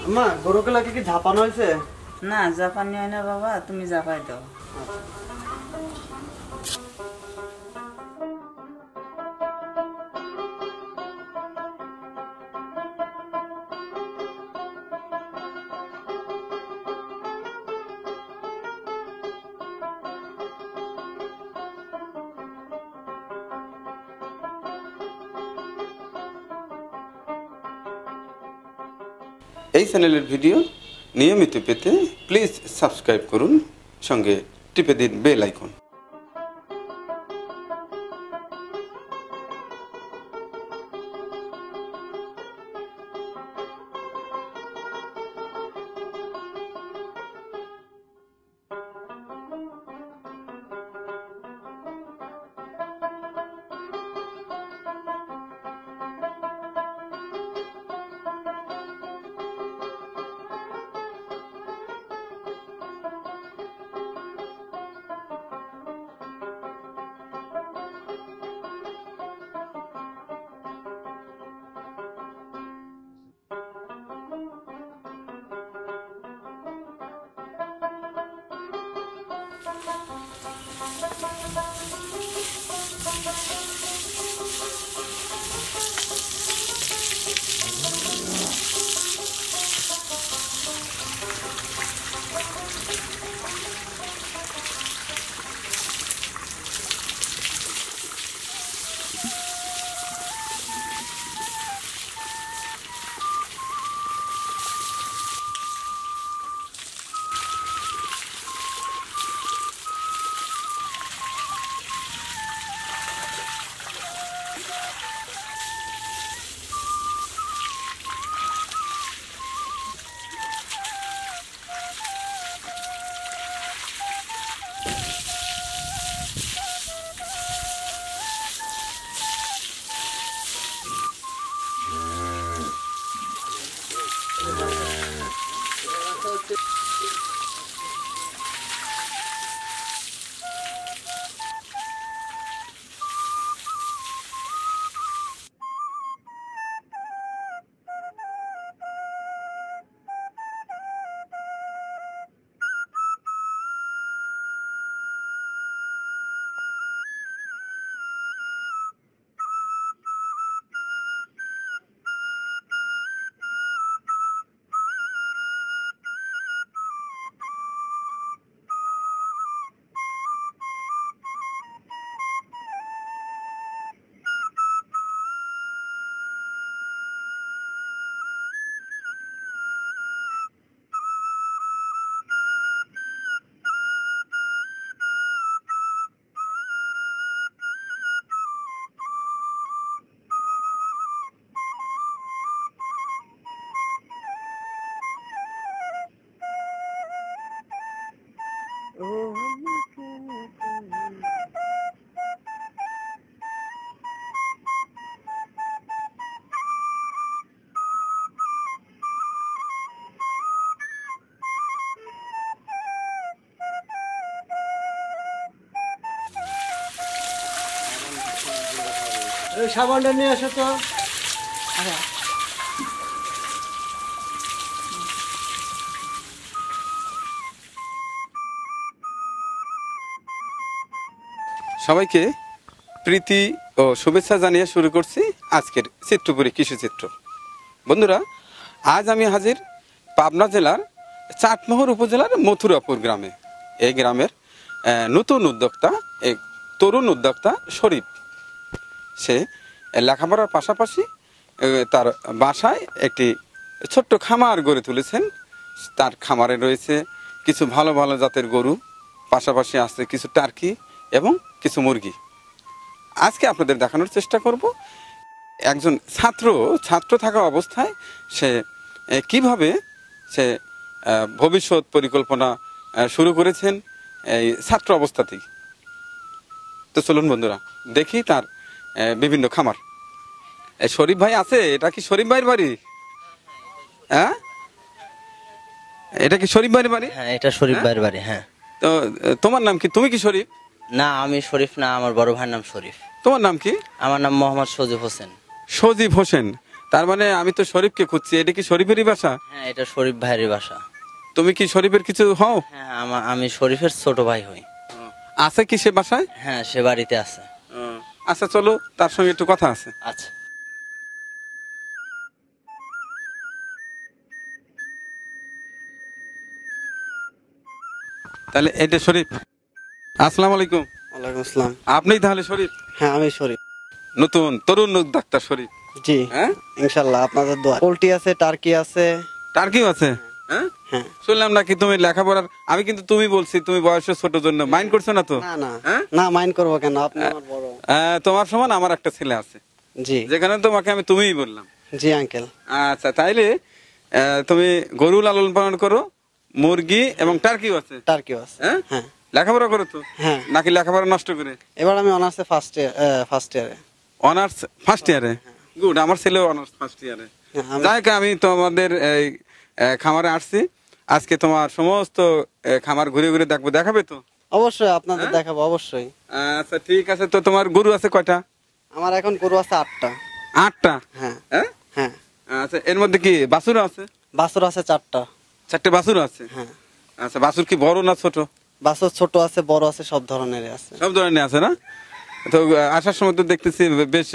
আম্মা গরুগুলাকে কি ঝাপানো হয়েছে? না জাপানি হয় না বাবা, তুমি জাপাই দাও। এই চ্যানেলের ভিডিও নিয়মিত পেতে প্লিজ সাবস্ক্রাইব করুন, সঙ্গে টিপে দিন বেল আইকন। সাবানটা নিয়ে আসো তো। সবাইকে প্রীতি ও শুভেচ্ছা জানিয়ে শুরু করছি আজকের চিত্রপুরী কৃষি চিত্র। বন্ধুরা, আজ আমি হাজির পাবনা জেলার চাটমোহর উপজেলার মথুরাপুর গ্রামে। এই গ্রামের নতুন উদ্যোক্তা, এক তরুণ উদ্যোক্তা শরীফ। সে লেখাপড়ার পাশাপাশি তার বাসায় একটি ছোট্ট খামার গড়ে তুলেছেন। তার খামারে রয়েছে কিছু ভালো ভালো জাতের গরু, পাশাপাশি আছে কিছু টার্কি এবং কিছু মুরগি। আজকে আপনাদের দেখানোর চেষ্টা করব একজন ছাত্র থাকা অবস্থায় সে কিভাবে সে ভবিষ্যৎ পরিকল্পনা শুরু করেছেন এই ছাত্র অবস্থাতেই। তো চলুন বন্ধুরা, দেখি তার বিভিন্ন খামার। শরীফ ভাই আছে? এটা কি শরীফ ভাইয়ের বাড়ি? হ্যাঁ, এটা কি শরীফ ভাইয়ের বাড়ি? হ্যাঁ, এটা শরীফ ভাইয়ের বাড়ি। হ্যাঁ। তো তোমার নাম কি? তুমি কি শরীফ? না, আমি শরীফ না, আমার বড় ভাইয়ের নাম শরীফ। তোমার নাম কি? আমার নাম মোহাম্মদ সজীব হোসেন। সজীব হোসেন। তার মানে আমি তো শরীফকে খুঁজছি, এটা কি শরীফেরই বাসা? হ্যাঁ, এটা শরীফ ভাইয়ের বাসা। তুমি কি শরীফের কিছু হও? হ্যাঁ, আমি শরীফের ছোট ভাই হই। আছে কি সে বাসায়? হ্যাঁ, সে বাড়িতে আছে। আচ্ছা চলো, তার সঙ্গে একটু কথা আছে। আচ্ছা। তাহলে এটা শরীফ। আসসালামু আলাইকুম। ওয়ালাইকুম আসসালাম। আপনি তাহলে শরীফ? হ্যাঁ আমি শরীফ। নতুন তরুণ ডাক্তার শরীফ। জি হ্যাঁ ইনশাল্লাহ আপনাদের দোয়া। পোল্ট্রি আছে, টার্কি আছে। টার্কিও আছে? হ্যাঁ হ্যাঁ। শুনলাম নাকি তুমি লেখাপড়ার, আমি কিন্তু তুমি বলছি, তুমি বয়সে ছোট জন্য মাইন্ড করছো না তো? না না হ্যাঁ? না, মাইন্ড করবো কেন, আপনি আমার বড়। তোমার সমান আমার একটা ছেলে আছে, জি যেখানে তোমাকে আমি তুমিই বললাম। জি আঙ্কেল। আচ্ছা তাইলে তুমি গরু লালন পালন করো, মুরগি এবং টার্কিও আছে? টার্কিও আছে। হ্যাঁ হ্যাঁ লেখাপড়া করো তো? হ্যাঁ। নাকি লেখাপড়া নষ্ট করে? এবার আমি অনার্সে ফার্স্ট ইয়ারে। অনার্স ফার্স্ট ইয়ারে? গুড, আমার ছেলেও অনার্স ফার্স্ট ইয়ারে। যাই হোক, আমি তোমাদের এই খামারে আসছি আজকে, তোমার সমস্ত খামার ঘুরে ঘুরে দেখবো, দেখাবে তো? অবশ্যই আপনাদের দেখাবো, অবশ্যই। আচ্ছা ঠিক আছে। তো তোমার গরু আছে কয়টা? আমার এখন গরু আছে 8টা। 8টা? হ্যাঁ হ্যাঁ হ্যাঁ। আচ্ছা, এর মধ্যে কি বাছুর আছে? বাছুর আছে 4টা। 4টে বাছুর আছে? হ্যাঁ। আচ্ছা, বাছুর কি বড় না ছোট? বাছুর ছোট আছে, বড় আছে, সব ধরনেরই আছে। সব ধরনের আছে না? তো আসার সময় তো দেখতেছি বেশ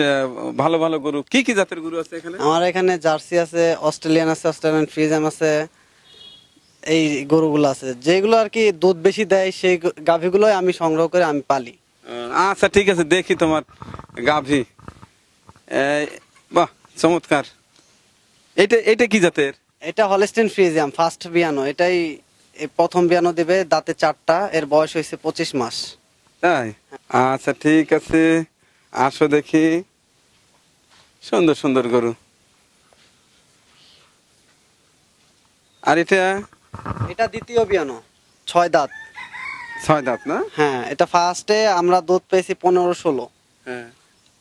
ভালো ভালো গরু। কি কি জাতের গরু আছে এখানে? আমার এখানে জার্সি আছে, অস্ট্রেলিয়ান আছে, অস্ট্রেলিয়ান ফ্রিজিয়ান আছে, এই গরুগুলো আছে যেগুলো আর কি দুধ বেশি দেয়, সেই গাভীগুলোই আমি সংগ্রহ করে আমি পালি। আচ্ছা ঠিক আছে, দেখি তোমার গাভী। বাহ চমৎকার। এটা এটা কি জাতের? এটা হলস্টেইন ফ্রিজিয়াম ফার্স্ট বিয়ানো, এটাই প্রথম বিয়ানো দেবে, দাঁতে 4টা, এর বয়স হয়েছে 25 মাস। তাই? আচ্ছা ঠিক আছে, আসো দেখি। সুন্দর সুন্দর গরু। আর এটা? এটা দ্বিতীয় বিয়ানো, 6 দাঁত। 6 দাঁত না? হ্যাঁ, এটা ফার্স্টে আমরা দুধ পেয়েছি 15-16। হ্যাঁ।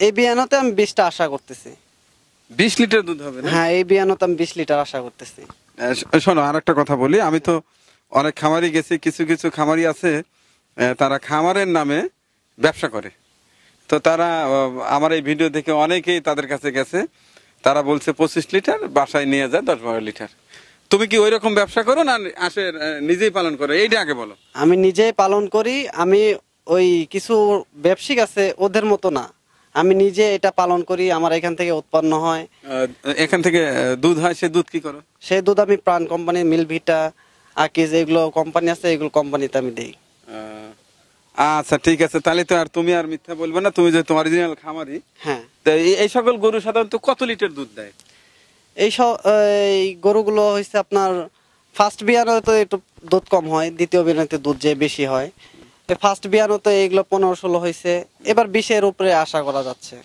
এই বিয়ানোতে আমি 20টা আশা করতেছি। 20 লিটার দুধ হবে না? হ্যাঁ, এই বিয়ানোতে আমি 20 লিটার আশা করতেছি। শোনো, আর একটা কথা বলি, আমি তো অনেক খামারি গেছি, কিছু কিছু খামারি আছে তারা খামারের নামে ব্যবসা করে। তো তারা আমার এই ভিডিও দেখে অনেকেই তাদের কাছে গেছে, তারা বলছে 25 লিটার, বাসায় নিয়ে যায় 10-12 লিটার। তুমি কি ওই রকম ব্যবসা করো না আসে নিজেই পালন করো? এইটা আগে বলো। আমি নিজেই পালন করি। আমি ওই কিছু ব্যবসায়িক আছে ওদের মতো না, আমি নিজে এটা পালন করি, আমার এখান থেকে উৎপন্ন হয়। এখান থেকে দুধ হয়, সে দুধ কি করো? সেই দুধ আমি প্রাণ কোম্পানি, মিলভিটা, আকিজ, এগুলো কোম্পানি আছে, এগুলো কোম্পানিতে আমি দেই। আচ্ছা ঠিক আছে, তাহলে তো আর তুমি আর মিথ্যা বলবে না, তুমি যে তোমার অরিজিনাল খামারি। হ্যাঁ। তো এই সকল গরু সাধারণত কত লিটার দুধ দেয়? এই গরুগুলো হচ্ছে আপনার ফার্স্ট বিয়ানোতে একটু দুধ কম হয়, দ্বিতীয় বিয়ানোতে দুধ যে বেশি হয়। ফার্স্ট বিয়ানোতে এইগুলো 15-16 হয়েছে, এবার 20-এর উপরে আশা করা যাচ্ছে,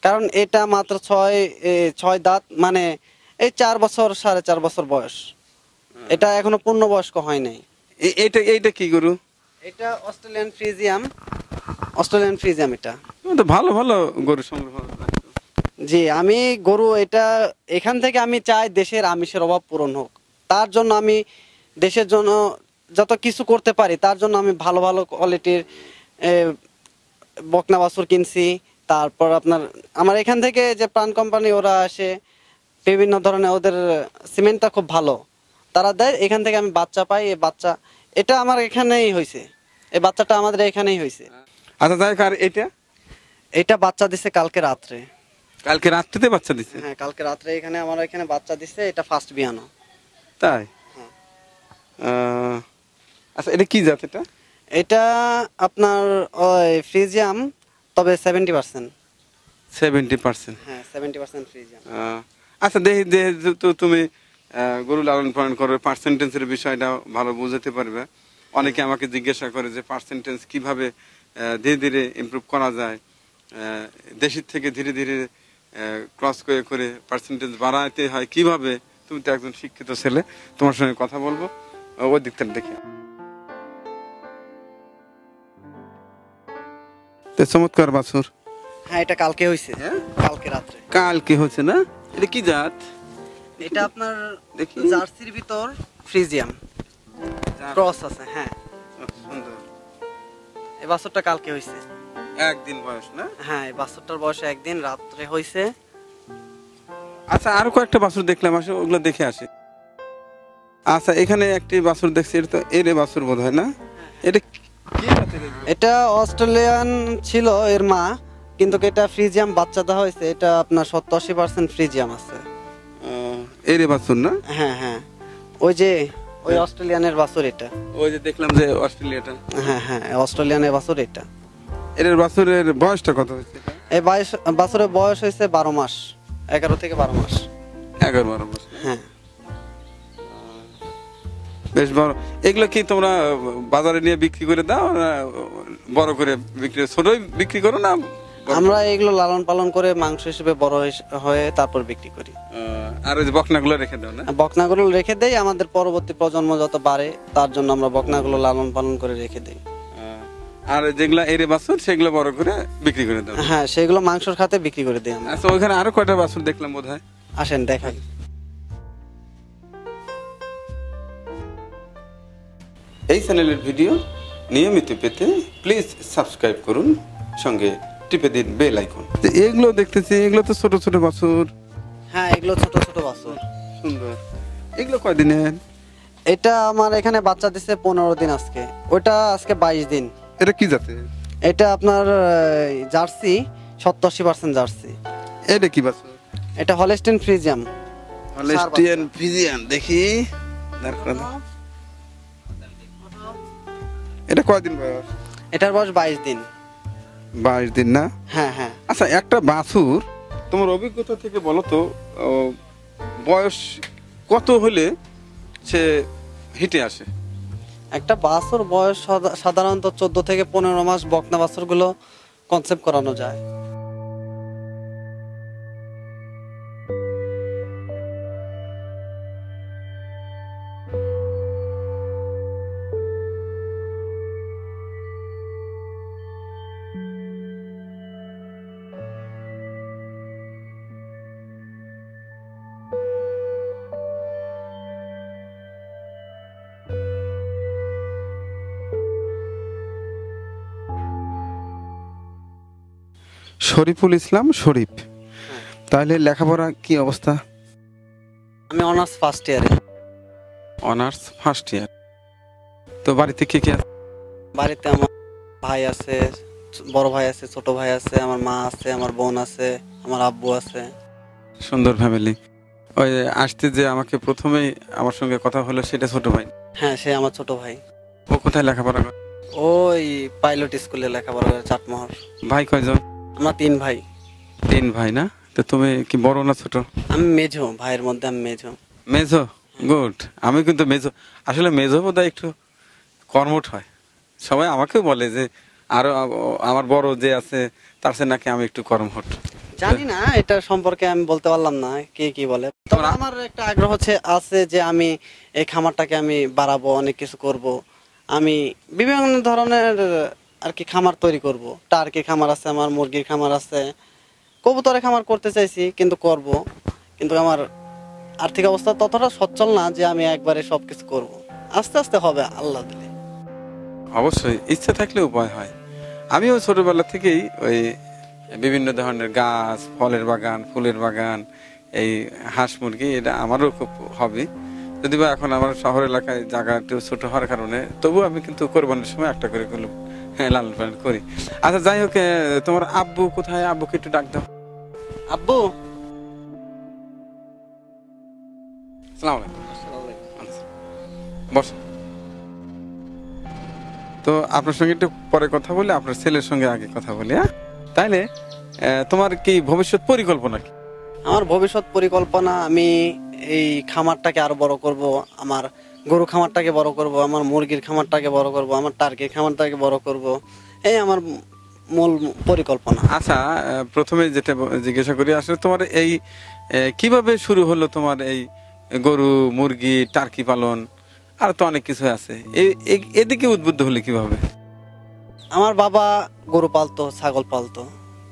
কারণ এটা মাত্র 6 দাঁত, মানে এই 4 বছর 4.5 বছর বয়স, এটা এখনো পূর্ণবয়স্ক হয় নাই। এইটা এইটা কি গরু? এটা অস্ট্রেলিয়ান ফ্রিজিয়াম। অস্ট্রেলিয়ান ফ্রিজিয়াম এটা। তো ভালো ভালো গরু সংগ্রহ। জি, আমি গরু এটা এখান থেকে আমি চাই দেশের আমিষের অভাব পূরণ হোক, তার জন্য আমি দেশের জন্য যত কিছু করতে পারি তার জন্য আমি ভালো ভালো কোয়ালিটির বকনা বাছুর কিনছি। তারপর আপনার আমার এখান থেকে যে প্রাণ কোম্পানি ওরা আসে, বিভিন্ন ধরনের ওদের সিমেন্টটা খুব ভালো তারা দেয়, এখান থেকে আমি বাচ্চা পাই। এই বাচ্চা এটা আমার এখানেই হয়েছে, এই বাচ্চাটা আমাদের এখানেই হয়েছে। আচ্ছা যাই, আর এটা? এটা বাচ্চা দিছে কালকে রাত্রে। কালকে রাত্রিতে বাচ্চা দিছে? হ্যাঁ, কালকে রাত্রে এখানে আমার এখানে বাচ্চা দিছে, এটা ফার্স্ট বিয়ানো। তাই? হ্যাঁ। আচ্ছা এটা কি জাত? এটা এটা আপনার ওই ফ্রিজিয়াম, তবে 70%। 70%? হ্যাঁ, 70% ফ্রিজিয়াম। আচ্ছা দেখি, যেহেতু তুমি গরু লালন পালন করো, পার্সেন্টেজের বিষয়টা ভালো বুঝতে পারবে। অনেকে আমাকে জিজ্ঞাসা করে যে পার্সেন্টেজ কিভাবে ধীরে ধীরে ইমপ্রুভ করা যায়, দেশের থেকে ধীরে ধীরে ক্রস করে করে পার্সেন্টেজ বাড়াতে হয় কিভাবে। তুমি তো একজন শিক্ষিত ছেলে, তোমার সঙ্গে কথা বলবো ওই দিকটা দেখি। চমৎকার বাছুর। হ্যাঁ, এটা কালকে হয়েছে। হ্যাঁ, কালকে রাত্রে। কালকে হচ্ছে না? এটা কি জাত? এটা আপনার দেখি। জার্সির ভিতর ফ্রিজিয়াম ক্রস আছে। হ্যাঁ, সুন্দর। এই বাছুরটা কালকে হয়েছে। একদিন বয়স না? হ্যাঁ, এই বাছুরটার বয়স একদিন রাত্রে হয়েছে। আচ্ছা আরো কয়েকটা বাছুর দেখলাম, আসো ওগুলো দেখে আসি। আচ্ছা এখানে একটি বাছুর দেখছি, এটা তো এরে বাছুর বোধ হয় না? এটা কি জাতের এগুলো? এটা অস্ট্রেলিয়ান ছিল এর মা, কিন্তু এটা ফ্রিজিয়াম বাচ্চা দেওয়া হয়েছে। এটা আপনার 70-80% ফ্রিজিয়াম আছে। এরে বাছুর না? হ্যাঁ হ্যাঁ, ওই যে ওই অস্ট্রেলিয়ানের বাছুর এটা। ওই যে দেখলাম যে অস্ট্রেলিয়াটা। হ্যাঁ হ্যাঁ, অস্ট্রেলিয়ানের বাছুর এটা। এর বাছুরের বয়সটা কত হয়েছে? এই বাছুরের বয়স হয়েছে 12 মাস, 11 থেকে 12 মাস। 11-12 মাস। হ্যাঁ, বেশ বড়। এগুলো কি তোমরা বাজারে নিয়ে বিক্রি করে দাও না বড় করে বিক্রি, ছোটই বিক্রি করো না? আমরা এগুলো লালন পালন করে মাংস হিসেবে বড় হয়ে তারপর বিক্রি করি। আর ওই যে বকনাগুলো রেখে দাও না? বকনাগুলো রেখে দেই, আমাদের পরবর্তী প্রজন্ম যত বাড়ে তার জন্য আমরা বকনাগুলো লালন পালন করে রেখে দেই। আর যেগুলা এরে বাছুর সেগুলো বড় করে বিক্রি করে দাও? হ্যাঁ, সেগুলো মাংসের খাতে বিক্রি করে দিই আমরা। আচ্ছা ওইখানে আরো কয়টা বাছুর দেখলাম বোধ হয়। আসেন দেখাই। এই চ্যানেলের ভিডিও নিয়মিত পেতে প্লিজ সাবস্ক্রাইব করুন, সঙ্গে টিপে দিন বেল আইকন। এগুলো দেখতেছি, এগুলো তো ছোট ছোট বাছুর। হ্যাঁ, এগুলো ছোট ছোট বাছুর। সুন্দর। এগুলো কয়দিনের? এটা আমার এখানে বাচ্চা দিছে 15 দিন আজকে, ওটা আজকে 22 দিন। এটা কি জাতের? এটা আপনার জার্সি, 70-80% জার্সি। এটা কি বাছুর? এটা হলস্টেইন ফ্রিজিয়াম। Holstein Friesian. দেখি এটা কয়দিন বয়স? এটার বয়স 22 দিন। 22 দিন না? হ্যাঁ হ্যাঁ। আচ্ছা একটা বাছুর তোমার অভিজ্ঞতা থেকে বলো তো, বয়স কত হলে সে হিটে আসে? একটা বাছুর বয়স সাধারণত 14 থেকে 15 মাস বকনা বাছুরগুলো কনসেপ্ট করানো যায়। শরীফুল ইসলাম শরীফ, তাহলে লেখাপড়া কি অবস্থা? আমি অনার্স ফার্স্ট ইয়ারে। Honours first year. তো বাড়িতে কে কে আছে? বাড়িতে আমার ভাই আছে, বড় ভাই আছে, ছোট ভাই আছে, আমার মা আছে, আমার বোন আছে, আমার আব্বু আছে। সুন্দর ফ্যামিলি। ওই আসতে যে আমাকে প্রথমেই আমার সঙ্গে কথা হলো সেটা ছোট ভাই? হ্যাঁ, সে আমার ছোট ভাই। ও কোথায় লেখাপড়া করে? ওই পাইলট স্কুলে লেখাপড়া করে, চাটমোহর। ভাই কয়জন? আমরা 3 ভাই। 3 ভাই না? তো তুমি কি বড় না ছোট? আমি মেঝো, ভাইয়ের মধ্যে আমি মেঝো। মেজো? গুড। আমি কিন্তু মেজো। আসলে মেজো বোধহয় একটু কর্মঠ হয়, সবাই আমাকেও বলে যে আরো আমার বড় যে আছে তার চেয়ে নাকি আমি একটু কর্মঠ। জানি না, এটা সম্পর্কে আমি বলতে পারলাম না কে কি বলে। তবে আমার একটা আগ্রহ আছে যে আমি এই খামারটাকে আমি বাড়াবো, অনেক কিছু করব। আমি বিভিন্ন ধরনের আর কি খামার তৈরি করব। টার্কির খামার আছে আমার, মুরগির খামার আছে, কবুতরের খামার করতে চাইছি, কিন্তু করব। কিন্তু আমার আর্থিক অবস্থা ততটা সচ্ছল না যে আমি একবারে সবকিছু করব। আস্তে আস্তে হবে, আল্লাহ দিলে। অবশ্যই ইচ্ছা থাকলে উপায় হয়। আমিও ছোটবেলা থেকেই ওই বিভিন্ন ধরনের গাছ, ফলের বাগান, ফুলের বাগান, এই হাঁস মুরগি, এটা আমারও খুব হবি। যদি বা এখন আমার শহর এলাকায় জায়গা একটু ছোট হওয়ার কারণে তবু আমি কিন্তু কোরবানির সময় একটা করে লালন পালন করি। আচ্ছা যাই হোক, তোমার আব্বু কোথায়? আব্বুকে একটু ডাক দাও। আব্বু, আসসালামু আলাইকুম। বস। তো আপনার সঙ্গে একটু পরে কথা বলে আপনার ছেলের সঙ্গে আগে কথা বলি। হ্যাঁ, তাইলে তোমার কি ভবিষ্যৎ পরিকল্পনা কি? আমার ভবিষ্যৎ পরিকল্পনা, আমি এই খামারটাকে আরো বড় করব, আমার গরু খামারটাকে বড় করব, আমার মুরগির খামারটাকে বড় করব, আমার টার্কির খামারটাকে বড় করব। এই আমার মূল পরিকল্পনা। আচ্ছা প্রথমে যেটা জিজ্ঞাসা করি, আসলে তোমার এই কিভাবে শুরু হলো তোমার এই গরু মুরগি টার্কি পালন? আর তো অনেক কিছু আছে, এদিকে উদ্বুদ্ধ হলে কিভাবে? আমার বাবা গরু পালতো, ছাগল পালতো,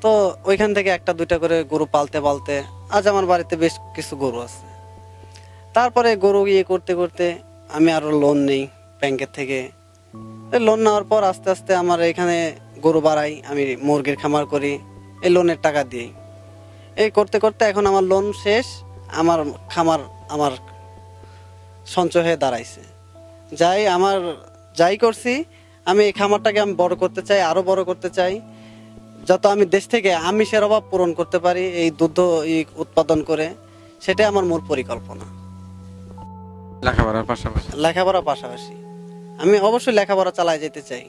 তো ওইখান থেকে একটা দুইটা করে গরু পালতে পালতে আজ আমার বাড়িতে বেশ কিছু গরু আছে। তারপরে গরু করতে করতে আমি আরো লোন নেই ব্যাংকের থেকে। লোন নেওয়ার পর আস্তে আস্তে আমার এখানে গরু বাড়াই, আমি মুরগির খামার করি এই লোনের টাকা দিয়ে। এই করতে করতে এখন আমার লোন শেষ, আমার খামার আমার সঞ্চয় হয়ে দাঁড়াইছে। যাই করছি, আমি এই খামারটাকে আমি বড় করতে চাই, আরো বড় করতে চাই, যত আমি দেশ থেকে আমিষের অভাব পূরণ করতে পারি এই দুধ উৎপাদন করে, সেটাই আমার মূল পরিকল্পনা। লেখাপড়ার পাশাপাশি আমি অবশ্যই লেখাপড়া চালায় যেতে চাই।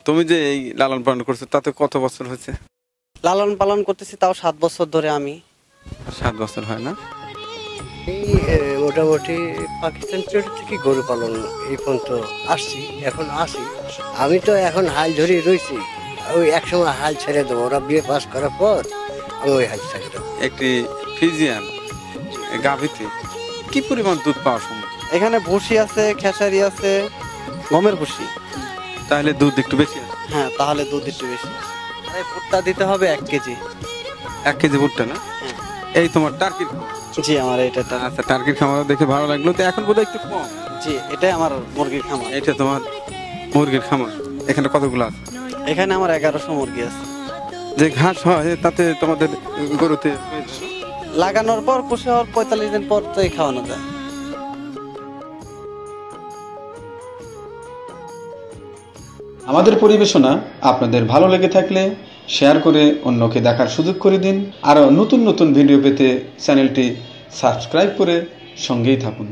তুমি যে এই লালন পালন করছো তাতে কত বছর হয়েছে? লালন পালন করতেছি তাও 7 বছর ধরে। আমি 7 বছর হয় না? এই মোটামুটি পাকিস্তান থেকে গরু পালন এই পর্যন্ত আসছি, এখন আসি। আমি তো এখন হাল ধরে রয়েছি, ওই একসময় হাল ছেড়ে দেবো, ওরা বিয়ে পাস করার পর আমি ওই হাল ছেড়ে দেবো। একটি ফিজিয়ান গাভীতে কি পরিমাণ দুধ পাওয়া সম্ভব? এখানে ভুসি আছে, খেসারি আছে, গমের ভুসি। তাহলে দুধ একটু বেশি আছে? হ্যাঁ, তাহলে দুধ একটু বেশি। আর এই ভুট্টা দিতে হবে 1 কেজি। 1 কেজি ভুট্টা না? এই তোমার টার্কির? জি, আমার এটা। আচ্ছা, টার্কির খামার দেখে ভালো লাগলো। তো এখন বোধহয় একটু কম। জি, এটাই আমার মুরগির খামার। এটা তোমার মুরগির খামার। এখানে কতগুলো আছে? এখানে আমার 1100 মুরগি আছে। যে ঘাস হয় তাতে তোমাদের গরুতে লাগানোর পর পুষে হওয়ার 45 দিন পর তো খাওয়ানো যায়। আমাদের পরিবেশনা আপনাদের ভালো লেগে থাকলে শেয়ার করে অন্যকে দেখার সুযোগ করে দিন। আরও নতুন নতুন ভিডিও পেতে চ্যানেলটি সাবস্ক্রাইব করে সঙ্গেই থাকুন।